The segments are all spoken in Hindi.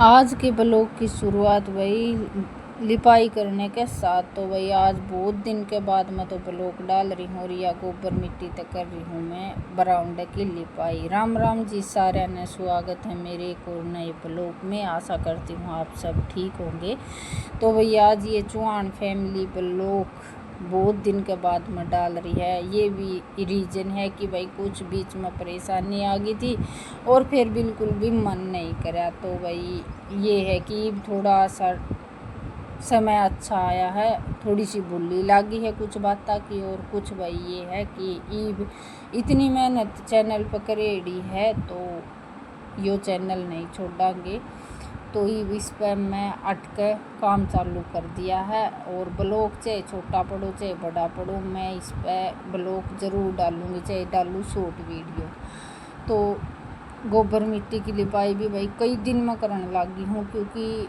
आज के ब्लॉग की शुरुआत वही लिपाई करने के साथ। तो वही आज बहुत दिन के बाद मैं तो ब्लॉग डाल रही हूँ और या गोबर मिट्टी तक कर रही हूँ मैं बरामदे की लिपाई। राम राम जी सारे ने, स्वागत है मेरे एक और नए ब्लॉग में। आशा करती हूँ आप सब ठीक होंगे। तो वही आज ये चौहान फैमिली ब्लॉग बहुत दिन के बाद मैं डाल रही है। ये भी रीज़न है कि भाई कुछ बीच में परेशानी आ गई थी और फिर बिल्कुल भी मन नहीं करा। तो भाई ये है कि थोड़ा सा समय अच्छा आया है, थोड़ी सी भूली लगी है कुछ बात की। और कुछ भाई ये है कि ईब इतनी मेहनत चैनल पर करेड़ी है तो यो चैनल नहीं छोड़ांगे। तो इस पर मैं अटके काम चालू कर दिया है और ब्लॉग चाहे छोटा पढ़ो चाहे बड़ा पढ़ो, मैं इस पर ब्लॉग ज़रूर डालूँगी, चाहे डालूँ शॉर्ट वीडियो। तो गोबर मिट्टी की लिपाई भी भाई कई दिन में करने लगी हूँ, क्योंकि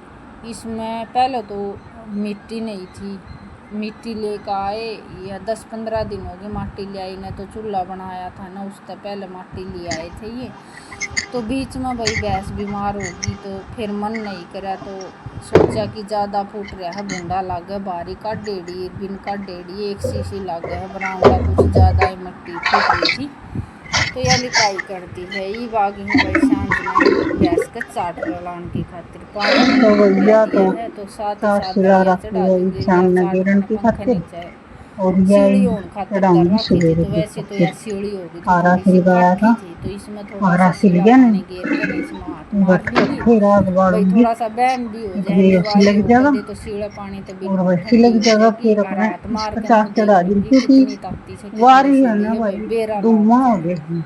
इसमें पहले तो मिट्टी नहीं थी। मिट्टी लेकर आए या 10-15 दिन हो गए माटी ले आई ने, तो चूल्हा बनाया था ना, उससे पहले माटी ले आए थे ये। तो बीच में भाई भैंस बीमार होगी तो फिर मन नहीं करा, तो सोचा कि ज़्यादा फूट रहा है, बूंदा लग गया, बारी का डेढ़ी बिन का डेढ़ी एक शीशी लग गया है, बरामदा कुछ ज़्यादा ही मिट्टी फूट रही थी। तो यह लिपाई करती है ये बागी हूँ भाई। सांझ में भैंस का चाट लाने की खातिर पानी तो भैया तो है, तो साथ ही चार साथ सिला दलिया रखी चढ़ा है दूंगी या सामने चाट गिरन मैंने की पंखे खातिर। नीचे और सीढ़ी यह होने खातिर कर चढ़ाऊंगी रखी थी। सवेरे तो की वैसे तो खातिर। यार सीढ़ी होगी थी, हरा थोड़ी सी सिल गया काठी था, थी, तो इसमें थोड़ा हरा सा सिल सीला गया ना, पानी घेर कर इसमें हाथ मार बट लूँगी। फिर आग भाई बालूंगी। थोड़ा सा बहम भी हो जाए, फिर निवाई सिलक हो जाएगा कदे तो सीढ़ा पानी तो और बिल्कुल वह ठंडी सिलक हो जाएगा। जाएगी। फिर और अपने हाथ मार के पचास मुँह देख चढ़ा दी, लूँगी क्योंकि कितनी ताकती से कितनी वारी है ना वसीली है भाई, भाई, बेरा लाग डुम्मा हो जाए। जाएगी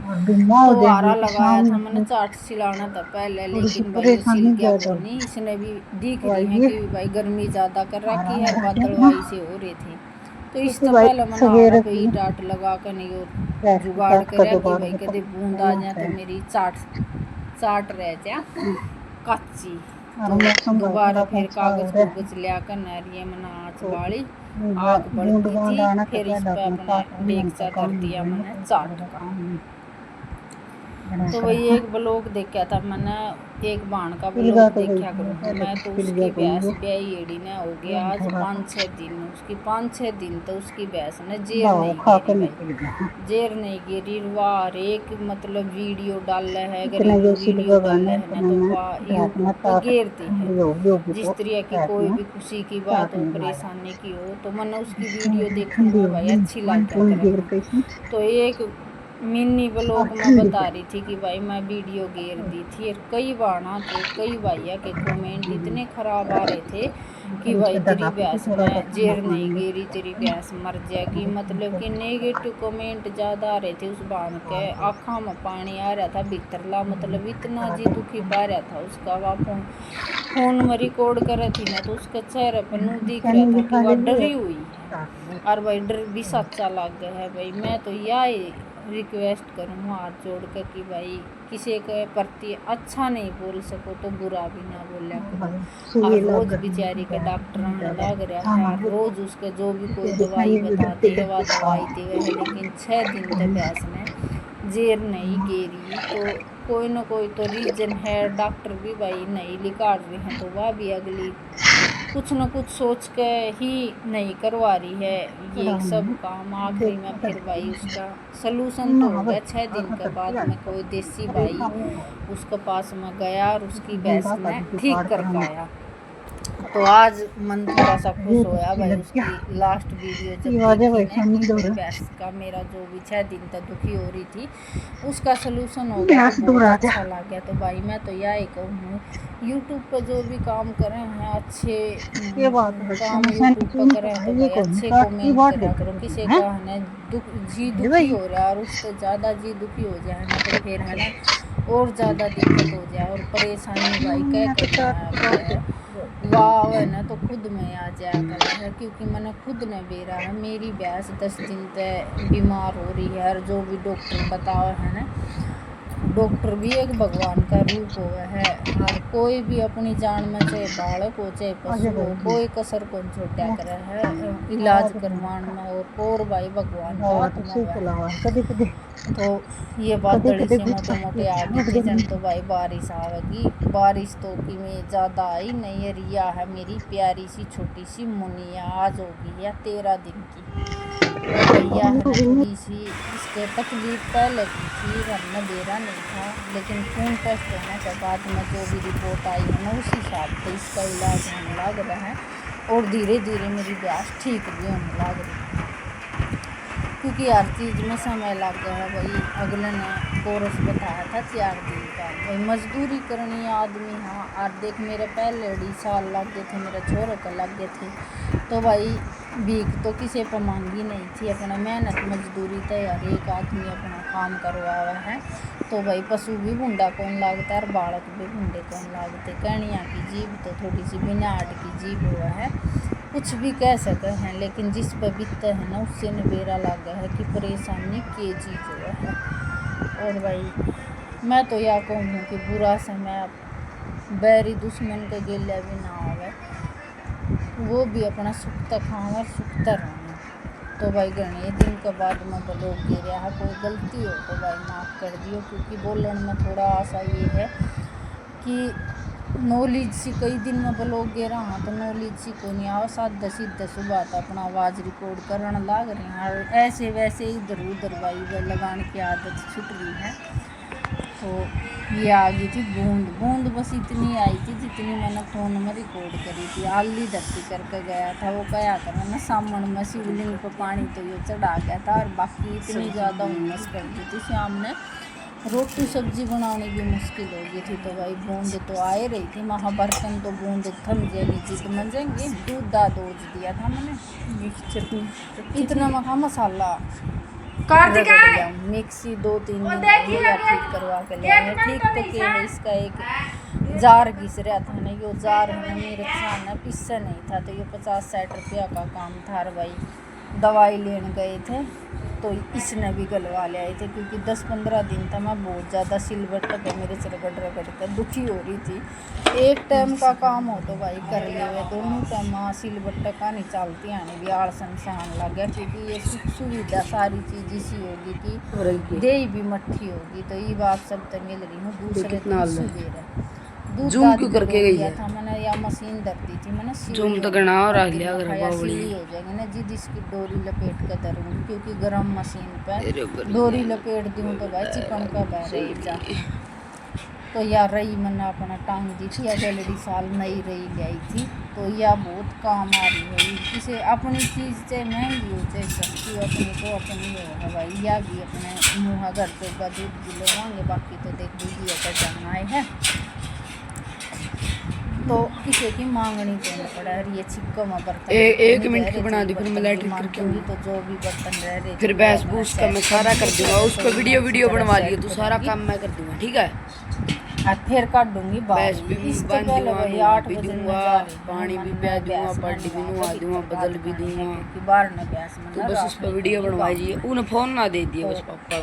और डुम्मा हो तो जाएगी आरा तो लगाया शाम था मैंने, को चाट सिलाना था पहले, थोड़ी सी लेकिन भाई वो सिल परेशानी गया ज्यादा कोनी। इसने भी दिख रही है होगी। कि भाई गर्मी ज़्यादा कर हरा रखी है, लगा देना, बादलवाई से हो रहे थे। तो इस क्योंकि तो भाई पहले मैंने आरा सवेरे पे की ही टाट लगा कर नहीं और गैस की जुगाड़ चाट का कर कि जुगाड़ भाई होता कदे बूंद आ होना जाए तो चाहिए। मेरी चाट चाट रह जाए कच्ची। और तो मौसम दोबारा थोड़ा सा फिर अच्छा हो कागज़ रहा है कूगज लिया कर नारिये मैंने आँच तो बाली, आग बूंद बढ़ती बूंद थी। आना तो फिर इस पहले पर अपना अपने चाट भी उनका डेगचा धर काम दिया नहीं मैंने है, चाट तो का। काम नहीं बना तो कर वही रखा। एक ब्लॉग देखा था मैंने, एक बाण का पिलगा ब्लॉग तो देखा गई करूँ पहले मैं। कुछ तो पिल उसकी गया कोई भैंस वो ब्याई एड़ी ने हो गया आज थोड़ा सा 5-6 दिन। उसकी 5-6 दिन तो उसकी भैंस ने जेर दाव नहीं खा गेरी कर भाई, निकल गया। जेर नहीं गेरी। वाह हर एक मतलब वीडियो डाल रहे है, इतने घरेलू जो वीडियो सिलगा डाल गाने रहे है ना, इतने तो में वाह रात में यूट्यूब पर चाट घेरती है। ठंडी होगी जिस तो तरह की रात कोई में भी खुशी की बात चाट हो, नहीं लाया। परेशानी की हो, तो मैंने उसकी वीडियो देखने ठंडी में भाई होगी अच्छी मन लग गया ठून करे गिर हूँ। कैसी तो एक मिनी और ब्लॉग में ठंडी बता है। रही थी कि भाई मैं वीडियो घेर दी थी। और कई बाणा के कई भैया के कमेंट इतने ख़राब आ रहे थे कि फिर भाई उसके तेरी ढका के भैंस थोड़ा सा में ठंडा जेर नहीं पानी गेरी, तेरी भैंस मर जाएगी, मतलब कि नेगेटिव कमेंट ज़्यादा आ रहे थे। उस बाण के आँखों में पानी आ रहा था भीतरला, मतलब इतना जी दुखी पा रहा था उसका। वह फोन में रिकॉर्ड कर रही थी ना, तो उसके चेहरे पर नू दिख रहा चैनी था भी कि खा वह लेगी डरी और हुई है। चाट भी। और भाई डर भी सच्चा लग गया है भाई। मैं तो यही रिक्वेस्ट करूँ हाथ जोड़ कर कि भाई किसी के प्रति अच्छा नहीं बोल सको तो बुरा भी ना बोला करो। सुई और लग रोज़ गई बेचारी का डॉक्टर इतनी आने ज्यादा लग रहा है, और सामान रोज़ उसके जो भी कोई देखना दवाई ये भी डरते बताती है वह डरते दवाई देवे है, लेकिन 6 दिन तक भैंस ने जेर नहीं गेरी। तो कोई ना कोई तो रीजन है, डॉक्टर भी भाई नहीं लिखा रहे हैं, तो वह भी अगली कुछ न कुछ सोच के ही नहीं करवा रही है ये सब काम। आखिरी में फिर भाई उसका सलूशन तो हो गया 6 दिन के बाद में। कोई देसी भाई उसके पास में गया और उसकी भैंस ने ठीक करके आया। तो आज मन थोड़ा सा खुश होया भाई उसकी लास्ट वीडियो जब देखी ने कि भाई भैंस का मेरा जो भी 6 दिन तक दुखी हो रही थी उसका सलूशन हो गया, तो बहुत अच्छा लग गया। तो भाई मैं तो यही कहूँ यूट्यूब पर जो भी काम कर रहे हैं अच्छे ये बात काम यूट्यूब पर कर रहे हैं, तो भाई अच्छे कमेंट करा करो। किसी का है ना जी दुखी हो रहा है और उससे ज़्यादा जी दुखी हो जाए ना, तो फिर है ना और ज़्यादा दिक्कत हो जाए और परेशानी भाई क्या करना है वाह है ना, तो खुद में आ जाया करा है। क्योंकि मैंने खुद ने बेरा है, मेरी भैंस 10 दिन तक बीमार हो रही है और जो भी डॉक्टर बताओ है ना डॉक्टर भी एक भगवान का रूप हुआ है और कोई भी अपनी जान में चाहे बालक हो चाहे पशु हो कोई कसर को छोटा करे है इलाज करवाने में और भाई भगवान का हवा तो आत्मा सही हुआ है। चलावा कभी कभी तो ये बादल कभी से मोटे मोटे आ गए जन तो भाई बारिश आवेगी। बारिश तो कि में ज़्यादा आई नहीं है, रिया है मेरी प्यारी सी छोटी सी मुनिया आज होगी या 13 दिन की। भैया है ना थोड़ी सी इसके तकलीफ पहले की थी वरना देरा नहीं था, लेकिन खून टेस्ट होने के बाद में जो भी रिपोर्ट आई है ना उस हिसाब से इसका इलाज होने लग रहा है और धीरे धीरे मेरी ब्यास ठीक भी होने लग रही है, क्योंकि हर चीज़ में समय लग गया है। भाई अगले ने कोर्स बताया था 4 दिन का, भाई मजदूरी करनी है आदमी। हाँ और देख मेरे पहले 2.5 साल लग गए थे, मेरे छोरे को लग गए थे, तो भाई भीख तो किसी पर मांगी नहीं थी, अपना मेहनत मजदूरी तैयार एक आदमी अपना काम करवा हुआ है। तो भाई पशु भी भूडा कौन लागता और बालक भी भूडे कौन लागते। कणिया की जीभ तो थोड़ी सी बिनाट की जीभ हुआ है, कुछ भी कह सकते हैं, लेकिन जिस पर बीतता है ना उससे नबेरा लगा है कि परेशानी के चीज़ हुआ है। और भाई मैं तो यह कहूँ कि बुरा समय बैरी दुश्मन के गिले भी ना आवे, वो भी अपना सुखता खाओ और सुखता रहना। तो भाई घने दिन के बाद में ब्लॉग गिरा है, कोई गलती हो तो भाई माफ़ कर दियो, क्योंकि बोलन में थोड़ा आशा ये है कि नॉलेज सी कई दिन में ब्लॉग गिरा हाँ तो नॉलेज सी को नहीं आवा, सादा सीधा सुबह तो अपना आवाज़ रिकॉर्ड करने लग रहे हैं और ऐसे वैसे इधर उधर भाई लगाने की आदत छूट गई है। तो ये आ गई थी बूंद बस इतनी आई थी जितनी मैंने फ़ोन में रिकॉर्ड करी थी। आली धरती करके गया था वो क्या करा ना सामने में शिवलिंग पर पानी तो ये चढ़ा गया था और बाकी इतनी ज़्यादा उमस कर दी थी शाम ने रोटी सब्जी बनाने भी मुश्किल हो गई थी। तो भाई बूंद तो आए रही थी, महाबर्तन तो बूंद थम जाएगी जिद मंजेंगे। दूध दा दोज दिया था मैंने चटनी इतना मखा मसाला मिक्सी 2-3 दिन ठीक करवा के ले आए। ठीक तो क्या है इसका एक जार घिस रहा था ना, यो जार है ना मेरे सामने पिस्सा नहीं था, तो ये 50-60 रुपया का काम था। भाई दवाई लेने गए थे तो इसने भी गलवा ले आए थे, क्योंकि 10-15 दिन था मैं बहुत ज़्यादा सिल्वर तक मेरे से रगड़ कर दुखी हो रही थी। एक टाइम का काम हो तो भाई कर ले हुए, दोनों टाइम सिल्वर टका नहीं चलती आने भी आलसन सहन लग गया, क्योंकि ये सुख सुविधा सारी चीज़ इसी होगी कि दे भी मट्ठी होगी। तो ये बात सब तो मिल रही हूँ दूसरे सुबह जूम क्यों करके गई है था मैंने, या मशीन धर दी थी मैंने जूम तो करना और आ लिया अगर सीली हो जाएगी ना जिद इसकी डोरी लपेट कर धरूँगी, क्योंकि गर्म मशीन पे डोरी लपेट दूँ तो भाई चिपन का बह रही जा। तो यार रही मैंने अपना टांग दी थी, गैलरी साल नई रही गई थी, तो यह बहुत काम आ रही है। किसे अपनी चीज़ चाहे महंगी हो चाहे सस्ती हो, अपनी तो अपनी हो भाई, या भी अपने मुँह घर पे दूध भी लेवाएंगे, बाकी तो देख लीजिए अगर जाना है तो किसी की मांगनी देना पड़ा है। ये छिक्को में बर्तन एक मिनट की बना दी फिर मैं लाइट करके मांगूंगी तो जो भी बर्तन रह रहे फिर बैस बूस का मैं सारा कर दूंगा, उसको वीडियो बनवा लियो तो सारा काम मैं कर दूंगा, ठीक है। और फिर काट दूंगी बैस भी इससे बांध पहले दूंगा, भाई 8 भी बजे दूंगा, पानी भी पिया दूंगा, बर्डी भी नुआ दूंगा, बदल भी दूंगा, कि बाहर न गैस में तो बस उस पर वीडियो बनवाइए। उन्हें फोन ना दे दिए बस पापा।